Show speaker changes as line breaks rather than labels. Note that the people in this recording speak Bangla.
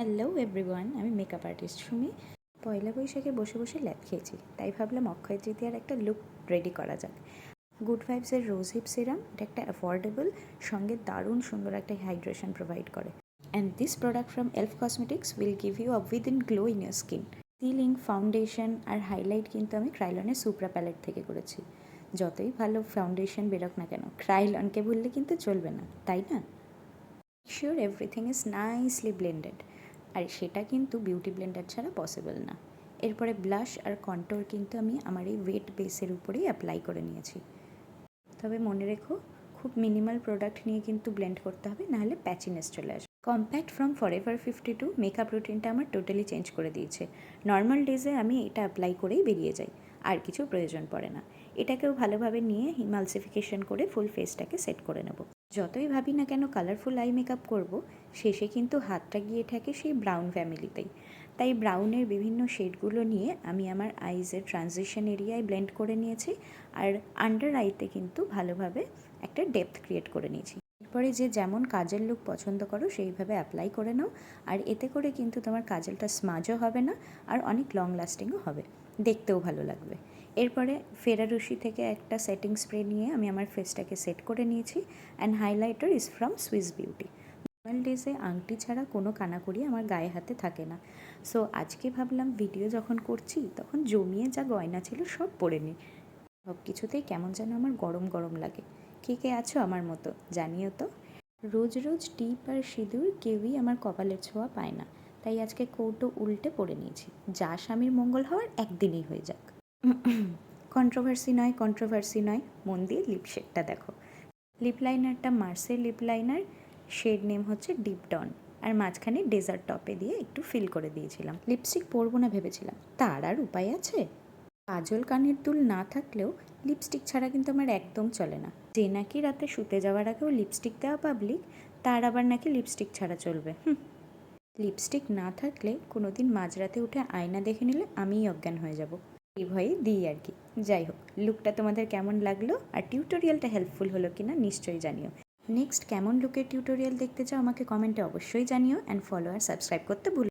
হ্যালো এভরিওয়ান, আমি মেকআপ আর্টিস্ট সুমি। পয়লা বৈশাখে বসে বসে ল্যাদ খেয়েছি, তাই ভাবলাম অক্ষয় তৃতীয়ার একটা লুক রেডি করা যাক। গুড ভাইবসের রোজ হিপ সিরাম, এটা একটা অ্যাফোর্ডেবল, সঙ্গে দারুণ সুন্দর একটা হাইড্রেশন প্রোভাইড করে। And this product from elf cosmetics will give you a within glow in your skin. সিলিং, ফাউন্ডেশন আর হাইলাইট কিন্তু আমি ক্রাইলনের সুপ্রা প্যালেট থেকে করেছি। যতই ভালো ফাউন্ডেশন বেরোক না কেন, ক্রাইলনকে ভুললে কিন্তু চলবে না, তাই না? Sure everything is nicely blended, আর সেটা কিন্তু বিউটি ব্লেন্ডার ছাড়া পসিবল না। এরপরে ব্লাশ আর কন্ট্রোল কিন্তু আমি আমার এই ওয়েট বেসের উপরেই অ্যাপ্লাই করে নিয়েছি। তবে মনে রেখো, খুব মিনিমাল প্রোডাক্ট নিয়ে কিন্তু ব্লেন্ড করতে হবে, নাহলে প্যাচিনেস চলে আসবে। কম্প্যাক্ট ফ্রম ফরএভার 52 মেকআপ রুটিনটা আমার টোটালি চেঞ্জ করে দিয়েছে। নর্মাল ডেজে আমি এটা অ্যাপ্লাই করেই বেরিয়ে যাই, আর কিছু প্রয়োজন পড়ে না। এটাকেও ভালোভাবে নিয়ে ইমালসিফিকেশন করে ফুল ফেসটাকে সেট করে নেব। যতই ভাবি না কেন কালারফুল আই মেকআপ করব, শেষে কিন্তু হাতটা গিয়ে থাকে সেই ব্রাউন ফ্যামিলিতেই। তাই ব্রাউনের বিভিন্ন শেডগুলো নিয়ে আমি আমার আইজের ট্রানজিশন এরিয়ায় ব্লেন্ড করে নিয়েছি, আর আন্ডার আইতে কিন্তু ভালোভাবে একটা ডেপথ ক্রিয়েট করে নিয়েছি। এরপরে যে যেমন কাজের লুক পছন্দ করো সেইভাবে অ্যাপ্লাই করে নাও, আর এতে করে কিন্তু তোমার কাজলটা স্মাজও হবে না, আর অনেক লং লাস্টিংও হবে, দেখতেও ভালো লাগবে। এরপরে ফেরারুশি থেকে একটা সেটিং স্প্রে নিয়ে আমি আমার ফেসটাকে সেট করে নিয়েছি। And highlighter is from Swiss Beauty. Normal ডেজে আংটি ছাড়া কোনো কানাকড়ি আমার গায়ে হাতে থাকে না। সো আজকে ভাবলাম ভিডিও যখন করছি তখন জমিয়ে যা গয়না ছিল সব পরে নিই। সব কিছুতেই কেমন যেন আমার গরম গরম লাগে। কে কে আছো আমার মতো জানিও তো। রোজ রোজ টিপ আর সিঁদুর কেউই আমার কপালের ছোঁয়া পায় না, তাই আজকে কৌটো উল্টে পড়ে নিয়েছি। যা স্বামীর মঙ্গল হওয়ার একদিনই হয়ে যাক। কন্ট্রোভার্সি নয়, মন দিয়ে লিপ শেডটা দেখো। লিপ লাইনারটা মার্সের লিপ লাইনার, শেড নেম হচ্ছে ডিপ ডন, আর মাঝখানে ডেজার্ট টপে দিয়ে একটু ফিল করে দিয়েছিলাম। লিপস্টিক পরবো না ভেবেছিলাম, তার আর উপায় আছে? কাজল কানের দুল না থাকলেও লিপস্টিক ছাড়া কিন্তু আমার একদম চলে না। যে নাকি রাতে শুতে যাওয়ার আগেও লিপস্টিক দেওয়া পাবলিক, তার আবার নাকি লিপস্টিক ছাড়া চলবে। লিপস্টিক না থাকলে কোনোদিন মাঝরাতে উঠে আয়না দেখে নিলে আমিই অজ্ঞান হয়ে যাব, এই ভয়ে দিই আর কি। যাই হোক, লুকটা তোমাদের কেমন লাগলো আর টিউটোরিয়ালটা হেল্পফুল হলো কিনা নিশ্চয়ই জানিও। নেক্সট কেমন লুকের টিউটোরিয়াল দেখতে চাও আমাকে কমেন্টে অবশ্যই জানিও, অ্যান্ড ফলো আর সাবস্ক্রাইব করতে ভুলো